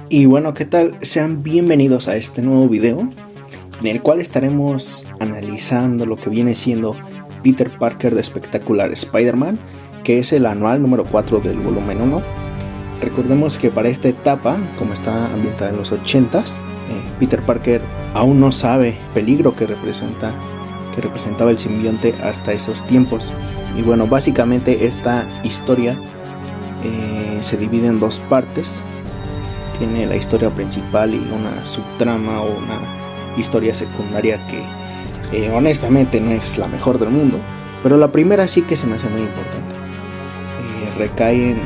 Y bueno, ¿qué tal? Sean bienvenidos a este nuevo video en el cual estaremos analizando lo que viene siendo Peter Parker de Espectacular Spider-Man, que es el anual número 4 del volumen 1. Recordemos que para esta etapa, como está ambientada en los 80s, Peter Parker aún no sabe el peligro que representaba el simbionte hasta esos tiempos. Y bueno, básicamente esta historia se divide en dos partes. Tiene la historia principal y una subtrama o una historia secundaria que honestamente no es la mejor del mundo, pero la primera sí que se me hace muy importante. Recae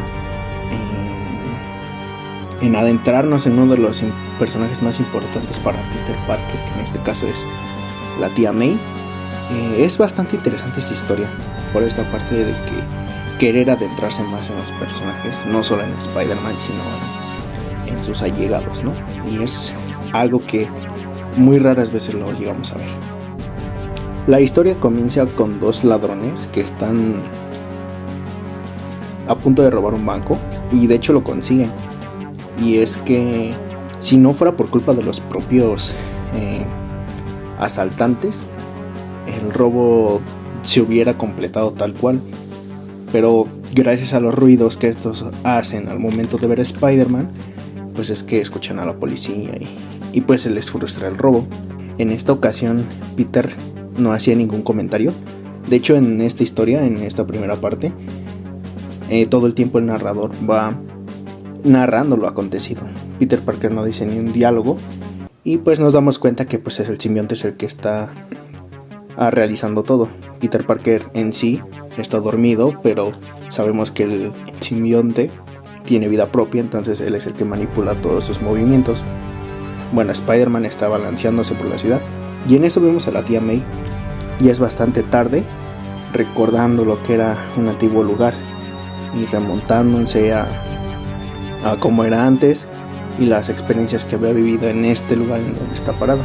en adentrarnos en uno de los personajes más importantes para Peter Parker, que en este caso es la tía May. Es bastante interesante esta historia por esta parte de que querer adentrarse más en los personajes, no solo en Spider-Man, sino en sus allegados, ¿no? Y es algo que muy raras veces lo llegamos a ver. La historia comienza con dos ladrones que están a punto de robar un banco y de hecho lo consiguen. Y es que si no fuera por culpa de los propios asaltantes, el robo se hubiera completado tal cual. Pero gracias a los ruidos que estos hacen al momento de ver a Spider-Man, pues es que escuchan a la policía y pues se les frustra el robo. En esta ocasión Peter no hacía ningún comentario. De hecho, en esta historia, en esta primera parte, todo el tiempo el narrador va narrando lo acontecido. Peter Parker no dice ni un diálogo y pues nos damos cuenta que pues es el simbionte el que está realizando todo. Peter Parker en sí está dormido, pero sabemos que el simbionte tiene vida propia, entonces él es el que manipula todos sus movimientos. Bueno, Spider-Man está balanceándose por la ciudad y en eso vemos a la tía May. Ya es bastante tarde, recordando lo que era un antiguo lugar y remontándose a cómo era antes y las experiencias que había vivido en este lugar en donde está parado.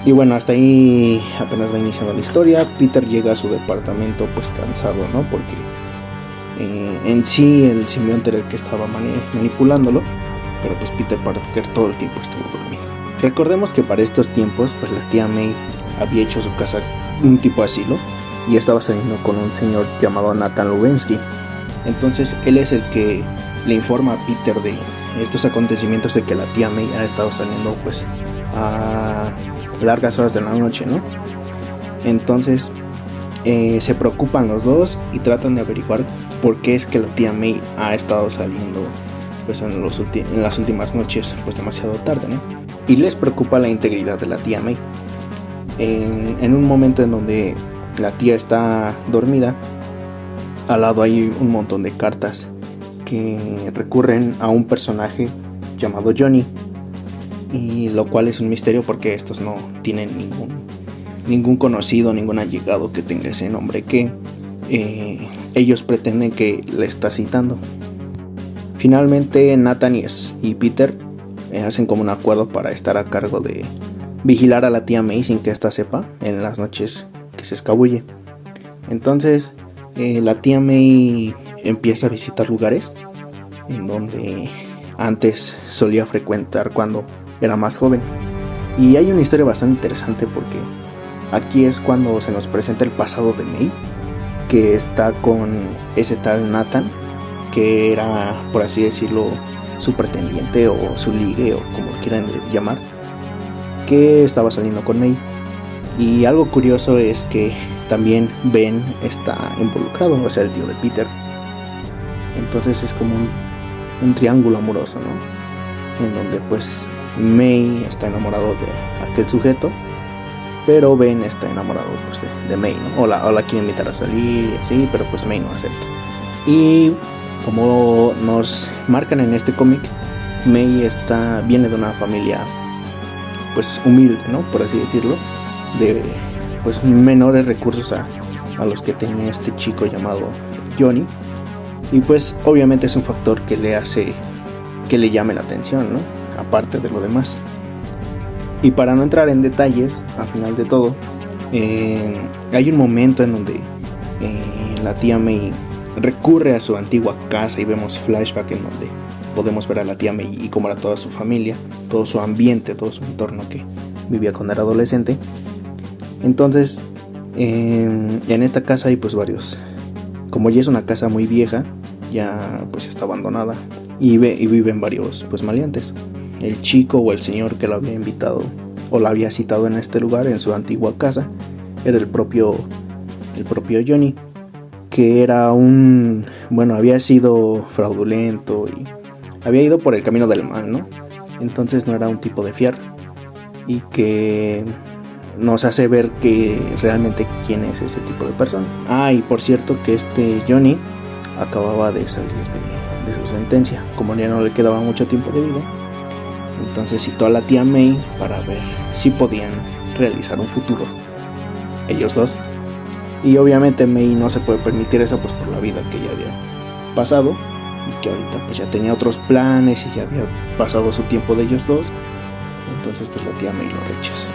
Y bueno, hasta ahí apenas va iniciando la historia. Peter llega a su departamento pues cansado, ¿no? Porque en sí el simbionte era el que estaba manipulándolo, pero pues Peter Parker todo el tiempo estuvo dormido. Recordemos que para estos tiempos pues la tía May había hecho su casa un tipo asilo y estaba saliendo con un señor llamado Nathan Lubensky. Entonces él es el que le informa a Peter de estos acontecimientos, de que la tía May ha estado saliendo pues a largas horas de la noche, ¿no? Entonces se preocupan los dos y tratan de averiguar por qué es que la tía May ha estado saliendo pues en las últimas noches pues demasiado tarde, ¿no? Y les preocupa la integridad de la tía May. En un momento en donde la tía está dormida, al lado hay un montón de cartas que recurren a un personaje llamado Johnny, y lo cual es un misterio porque estos no tienen ningún conocido, ningún allegado que tenga ese nombre que ellos pretenden que le está citando. Finalmente Nathan y Peter hacen como un acuerdo para estar a cargo de vigilar a la tía May sin que ésta sepa en las noches que se escabulle. Entonces la tía May empieza a visitar lugares en donde antes solía frecuentar cuando era más joven. Y hay una historia bastante interesante porque aquí es cuando se nos presenta el pasado de May, que está con ese tal Nathan, que era, por así decirlo, su pretendiente o su ligue o como lo quieran llamar, que estaba saliendo con May. Y algo curioso es que también Ben está involucrado, o sea, el tío de Peter. Entonces es como un triángulo amoroso, ¿no? En donde pues May está enamorado de aquel sujeto, pero Ben está enamorado pues de May, ¿no? O la quiere invitar a salir y así, pero pues May no acepta. Y como nos marcan en este cómic, May viene de una familia pues humilde, ¿no? Por así decirlo, de pues menores recursos a los que tenía este chico llamado Johnny. Y pues obviamente es un factor que le hace que le llame la atención, ¿no? Aparte de lo demás. Y para no entrar en detalles, al final de todo, hay un momento en donde la tía May recurre a su antigua casa y vemos flashback en donde podemos ver a la tía May y cómo era toda su familia, todo su ambiente, todo su entorno que vivía cuando era adolescente. Entonces, en esta casa hay pues varios, como ya es una casa muy vieja, ya pues está abandonada y viven varios pues maleantes. El chico o el señor que lo había invitado o la había citado en este lugar, en su antigua casa, era el propio Johnny, que era había sido fraudulento y había ido por el camino del mal, ¿no? Entonces no era un tipo de fiar, y que nos hace ver que realmente quién es ese tipo de persona. Y por cierto que este Johnny acababa de salir de su sentencia, como ya no le quedaba mucho tiempo de vida. Entonces citó a la tía May para ver si podían realizar un futuro ellos dos. Y obviamente May no se puede permitir eso pues por la vida que ya había pasado, y que ahorita pues ya tenía otros planes y ya había pasado su tiempo de ellos dos. Entonces pues la tía May lo rechaza.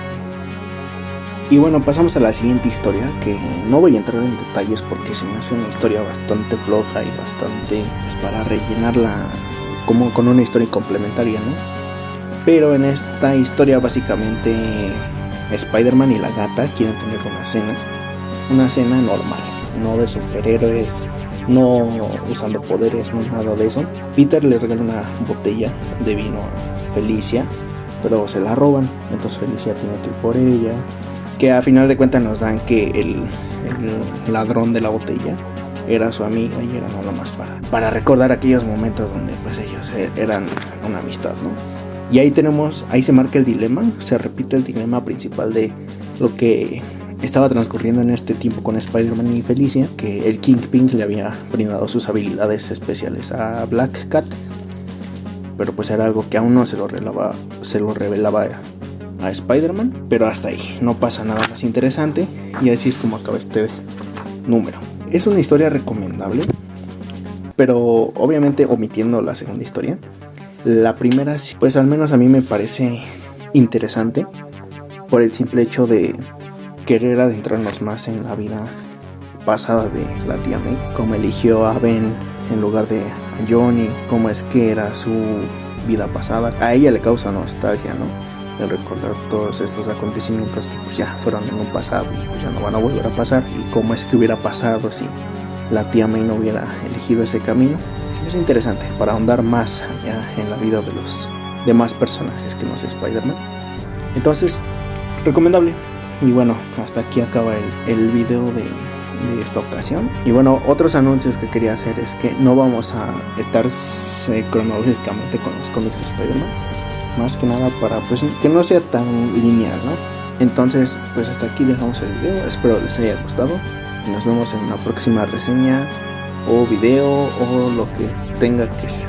Y bueno, pasamos a la siguiente historia, que no voy a entrar en detalles porque se me hace una historia bastante floja y bastante pues para rellenarla como con una historia complementaria, ¿no? Pero en esta historia básicamente Spider-Man y la gata quieren tener una cena normal, no de superhéroes, no usando poderes, no nada de eso. Peter le regala una botella de vino a Felicia, pero se la roban, entonces Felicia tiene que ir por ella, que a final de cuentas nos dan que el ladrón de la botella era su amiga y era nada más para recordar aquellos momentos donde pues ellos eran una amistad, ¿no? Y ahí se marca el dilema, se repite el dilema principal de lo que estaba transcurriendo en este tiempo con Spider-Man y Felicia, que el Kingpin le había brindado sus habilidades especiales a Black Cat, pero pues era algo que aún no se lo revelaba a Spider-Man. Pero hasta ahí, no pasa nada más interesante, y así es como acaba este número. Es una historia recomendable, pero obviamente omitiendo la segunda historia. La primera, pues al menos a mí me parece interesante por el simple hecho de querer adentrarnos más en la vida pasada de la tía May, cómo eligió a Ben en lugar de a Johnny, cómo es que era su vida pasada. A ella le causa nostalgia, ¿no? El recordar todos estos acontecimientos que pues ya fueron en un pasado y pues ya no van a volver a pasar, y cómo es que hubiera pasado si la tía May no hubiera elegido ese camino. Es interesante para ahondar más allá en la vida de los demás personajes que no es Spider-Man. Entonces, recomendable. Y bueno, hasta aquí acaba el video de esta ocasión. Y bueno, otros anuncios que quería hacer es que no vamos a estar cronológicamente con los cómics de Spider-Man, más que nada para pues que no sea tan lineal, ¿no? Entonces, pues hasta aquí dejamos el video. Espero les haya gustado y nos vemos en una próxima reseña o video o lo que tenga que ser.